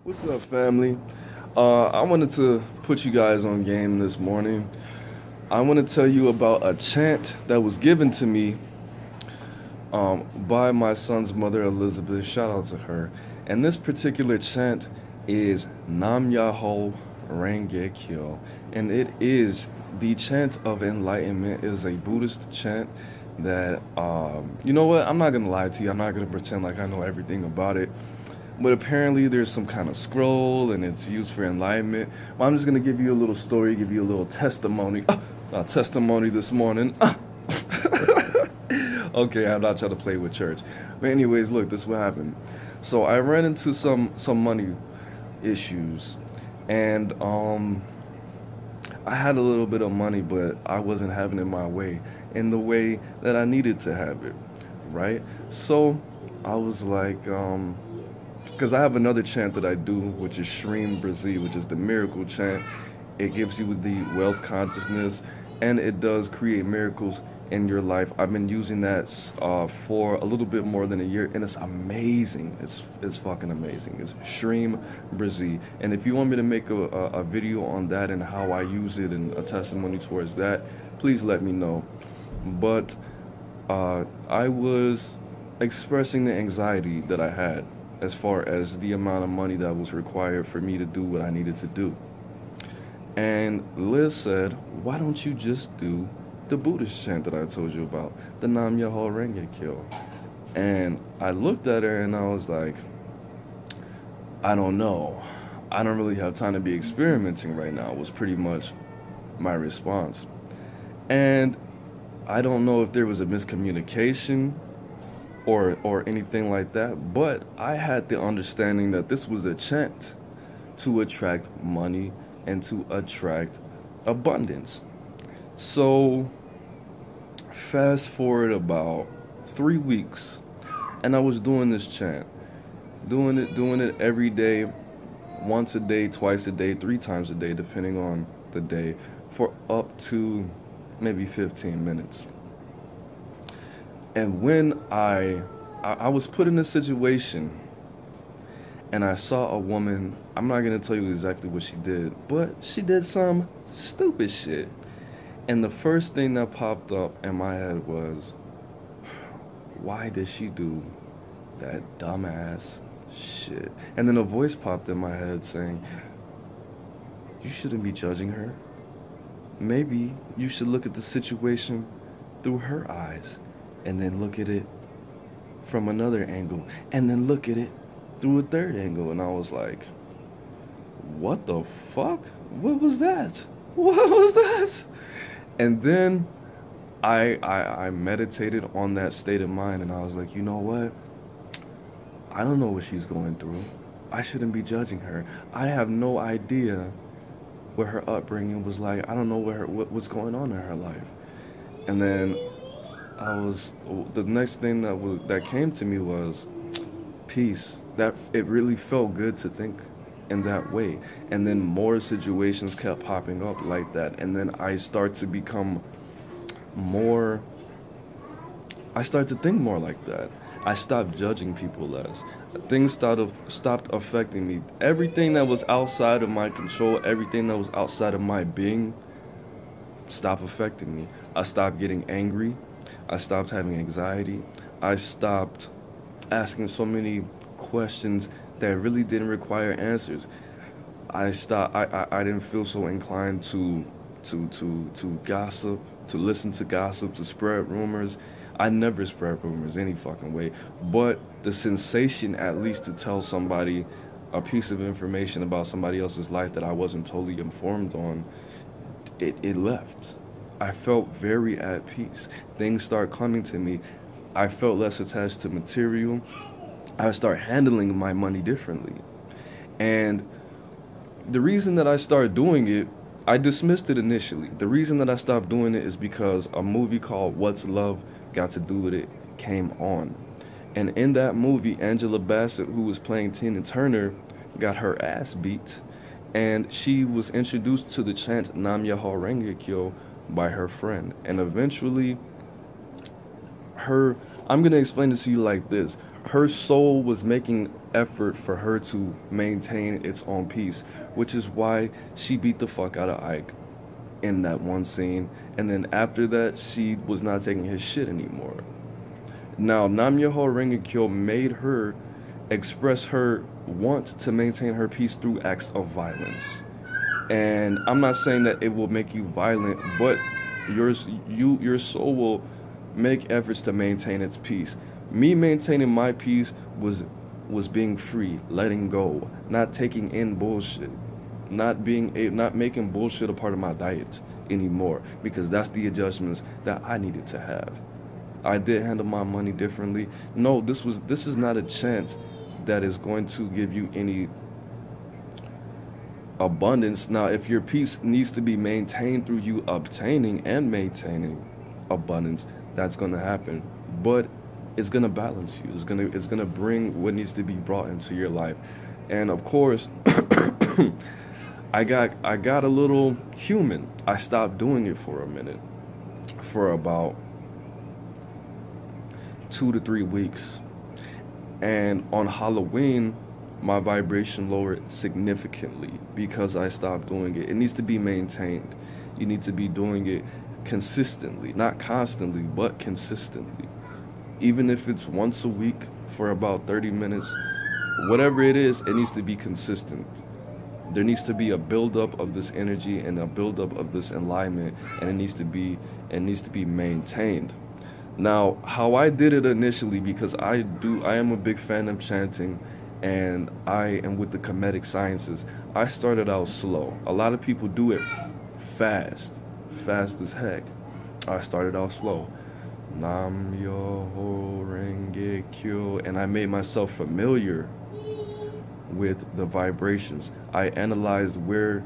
What's up, family? I wanted to put you guys on game this morning. I want to tell you about a chant that was given to me by my son's mother, Elizabeth. Shout out to her. And this particular chant is Nam Yaho Renge Kyo. And it is the chant of enlightenment. It is a Buddhist chant that, you know what? I'm not going to lie to you. I'm not going to pretend like I know everything about it. But apparently there's some kind of scroll and it's used for enlightenment. Well, I'm just going to give you a little story, give you a little testimony. Testimony this morning. Okay, I'm not trying to play with church. But anyways, look, this is what happened. So I ran into some money issues. And I had a little bit of money, but I wasn't having it my way, in the way that I needed to have it, right? So I was like, because I have another chant that I do, which is Shreem Brazil, which is the miracle chant. It gives you the wealth consciousness, and it does create miracles in your life. I've been using that for a little bit more than a year, and it's amazing. It's fucking amazing. It's Shreem Brazil. And if you want me to make a video on that and how I use it and a testimony towards that, please let me know. But I was expressing the anxiety that I had as far as the amount of money that was required for me to do what I needed to do. And Liz said, why don't you just do the Buddhist chant that I told you about, the Nam Myoho Renge Kyo? And I looked at her and I was like, I don't know. I don't really have time to be experimenting right now, was pretty much my response. And I don't know if there was a miscommunication or anything like that, but I had the understanding that this was a chant to attract money and to attract abundance. So fast forward about 3 weeks, and I was doing this chant, doing it every day, once a day, twice a day, 3 times a day, depending on the day, for up to maybe 15 minutes. And when I was put in a situation and I saw a woman, I'm not going to tell you exactly what she did, but she did some stupid shit. And the first thing that popped up in my head was, why did she do that dumbass shit? And then a voice popped in my head saying, you shouldn't be judging her. Maybe you should look at the situation through her eyes, and then look at it from another angle, and then look at it through a third angle. And I was like, what the fuck? What was that? What was that? And then I meditated on that state of mind, and I was like, you know what? I don't know what she's going through. I shouldn't be judging her. I have no idea what her upbringing was like. I don't know what's going on in her life. And then the next thing that came to me was peace. That it really felt good to think in that way. And then more situations kept popping up like that. And then I start to think more like that. I stopped judging people less. Things stopped affecting me. Everything that was outside of my control, everything that was outside of my being, stopped affecting me. I stopped getting angry. I stopped having anxiety. I stopped asking so many questions that really didn't require answers. I didn't feel so inclined to gossip, to listen to gossip, to spread rumors. I never spread rumors any fucking way. But the sensation, at least, to tell somebody a piece of information about somebody else's life that I wasn't totally informed on, it left. I felt very at peace. Things start coming to me. I felt less attached to material. I start handling my money differently. And the reason that I started doing it, I dismissed it initially. The reason that I stopped doing it is because a movie called What's Love Got to Do With It came on. And in that movie, Angela Bassett, who was playing Tina Turner, got her ass beat. And she was introduced to the chant Nam Myoho Renge Kyo by her friend. And eventually, I'm going to explain it to you like this. her soul was making effort for her to maintain its own peace, which is why she beat the fuck out of Ike in that one scene. And then after that, she was not taking his shit anymore. Now, Nam Myoho Renge Kyo made her express her want to maintain her peace through acts of violence. And I'm not saying that it will make you violent, but your soul will make efforts to maintain its peace. Me maintaining my peace was being free, letting go, not taking in bullshit, not making bullshit a part of my diet anymore, because that's the adjustments that I needed to have. I did handle my money differently. No, this is not a chant that is going to give you any abundance. Now, if your peace needs to be maintained through you obtaining and maintaining abundance, that's going to happen. But it's going to balance you. It's gonna bring what needs to be brought into your life. And of course, I got a little human. I stopped doing it for a minute, for about 2 to 3 weeks. And on Halloween, my vibration lowered significantly because I stopped doing it. It needs to be maintained. You need to be doing it consistently, not constantly, but consistently. Even if it's once a week for about 30 minutes, whatever it is, it needs to be consistent. There needs to be a buildup of this energy and a buildup of this alignment, and it needs to be maintained. Now, how I did it initially, because I am a big fan of chanting, and I am with the Kemetic sciences. I started out slow. A lot of people do it fast as heck. I started out slow. Nam Myoho Renge Kyo, and I made myself familiar with the vibrations. I analyzed where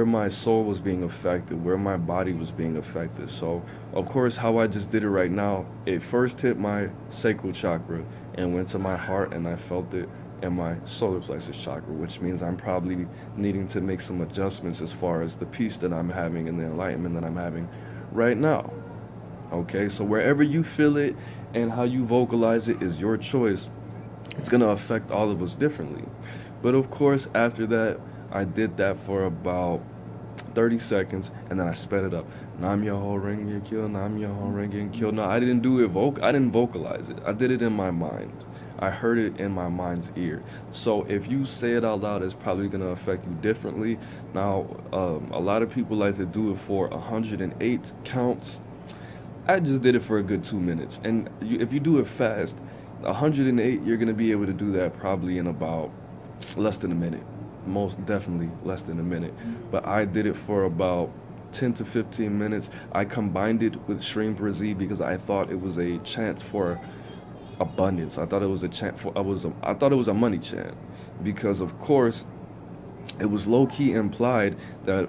my soul was being affected, where my body was being affected. So, of course, how I just did it right now, it first hit my sacral chakra and went to my heart, and I felt it in my solar plexus chakra, which means I'm probably needing to make some adjustments as far as the peace that I'm having and the enlightenment that I'm having right now. Okay, so wherever you feel it and how you vocalize it is your choice. It's going to affect all of us differently. But of course, after that, I did that for about 30 seconds, and then I sped it up. Nam Myoho Renge Kyo, Nam Myoho Renge Kyo. No, I didn't do it I didn't vocalize it. I did it in my mind. I heard it in my mind's ear. So if you say it out loud, it's probably going to affect you differently. Now, a lot of people like to do it for 108 counts. I just did it for a good 2 minutes. And if you do it fast, 108, you're going to be able to do that probably in about less than a minute. Most definitely less than a minute. But I did it for about 10 to 15 minutes. I combined it with Shrim Brazil because I thought it was a chant for abundance. I thought it was a chant for I thought it was a money chant, because of course it was low-key implied that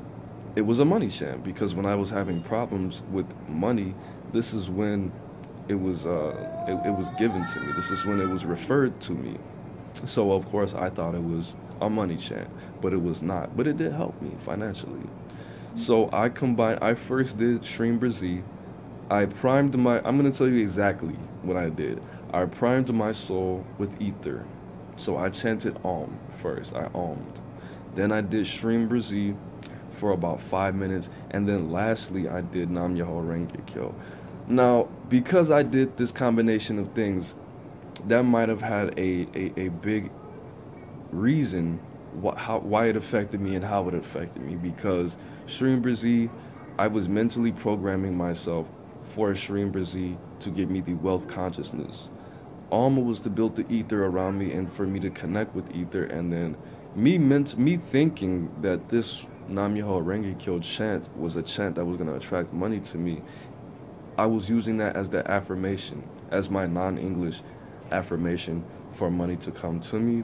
it was a money chant, because when I was having problems with money, this is when it was given to me. This is when it was referred to me. So of course I thought it was a money chant, but it was not. But it did help me financially. So I first did Shrim Brazil. I primed I'm going to tell you exactly what I did. I primed my soul with ether. So I chanted Om first. I Om'd. Then I did Shrim Brazil for about 5 minutes. And then lastly, I did Nam Myoho Renge Kyo. Now, because I did this combination of things, that might have had a big reason why it affected me and how it affected me. Because Shrim Brazil, I was mentally programming myself for Shrim Brazil to give me the wealth consciousness. Alma was to build the ether around me and for me to connect with ether. And then me thinking that this Nam Myoho Renge Kyo chant was a chant that was going to attract money to me, I was using that as the affirmation, as my non-English affirmation for money to come to me.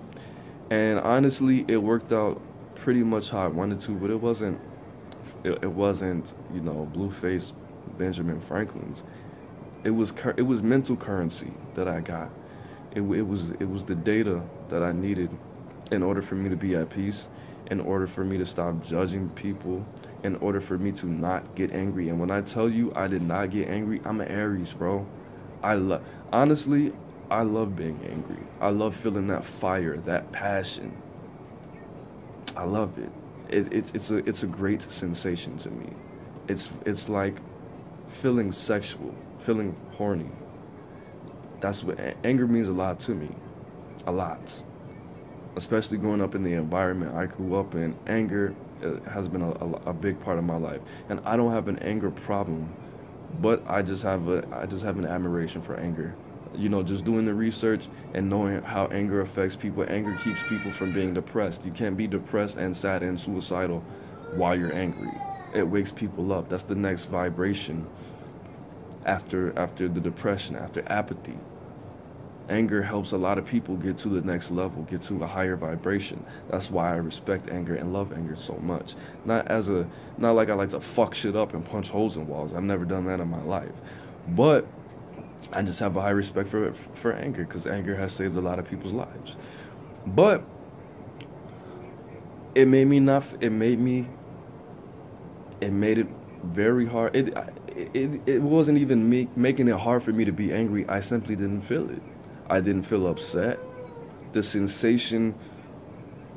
And honestly, it worked out pretty much how I wanted to, but it wasn't, you know, Blueface Benjamin Franklin's. It was mental currency that I got. It was the data that I needed in order for me to be at peace, in order for me to stop judging people, in order for me to not get angry. And when I tell you I did not get angry, I'm an Aries, bro. Honestly, I love being angry. I love feeling that fire, that passion. I love it. It's a great sensation to me. It's like feeling sexual, feeling horny. That's what anger means a lot to me. A lot. Especially growing up in the environment I grew up in, anger has been a big part of my life. And I don't have an anger problem, but I just have an admiration for anger. You know, just doing the research and knowing how anger affects people. Anger keeps people from being depressed. You can't be depressed and sad and suicidal while you're angry. It wakes people up. That's the next vibration after the depression, after apathy. Anger helps a lot of people get to the next level, get to a higher vibration. That's why I respect anger and love anger so much. Not like I like to fuck shit up and punch holes in walls. I've never done that in my life. But I just have a high respect for anger, because anger has saved a lot of people's lives. But it made it very hard. It wasn't even me making it hard for me to be angry. I simply didn't feel it. I didn't feel upset. The sensation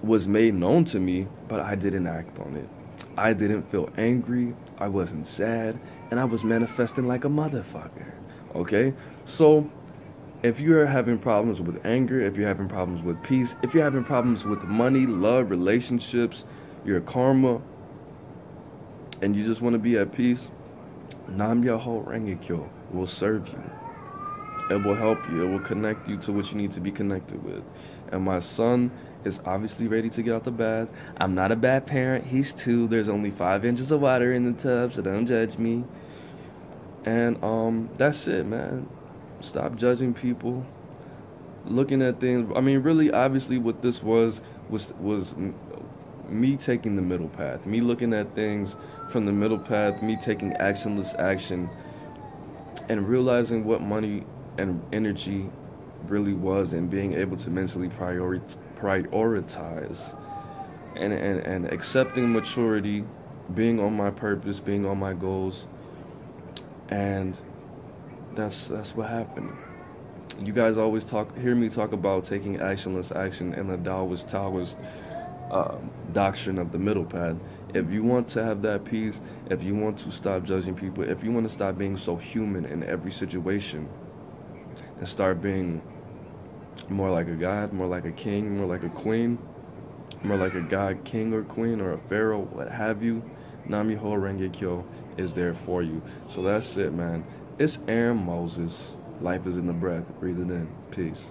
was made known to me, but I didn't act on it. I didn't feel angry. I wasn't sad, and I was manifesting like a motherfucker. Okay? So if you're having problems with anger, if you're having problems with peace, if you're having problems with money, love, relationships, your karma, and you just want to be at peace, Nam Myoho Renge Kyo will serve you. It will help you. It will connect you to what you need to be connected with. And my son is obviously ready to get out the bath. I'm not a bad parent. He's 2. There's only 5 inches of water in the tub, so don't judge me. And that's it, man. Stop judging people. Looking at things. I mean, really, obviously, what this was me taking the middle path. Me looking at things from the middle path. Me taking actionless action. And realizing what money and energy really was, and being able to mentally prioritize and accepting maturity, being on my purpose, being on my goals. And that's what happened. You guys always hear me talk about taking actionless action and the Taoist doctrine of the middle path. If you want to have that peace, if you want to stop judging people, if you want to stop being so human in every situation and start being more like a god, more like a king, more like a queen, more like a god, king or queen, or a pharaoh, what have you, Nam Myoho Renge Kyo is there for you. So that's it, man. It's AaroniMoses. Life is in the breath. Breathe it in. Peace.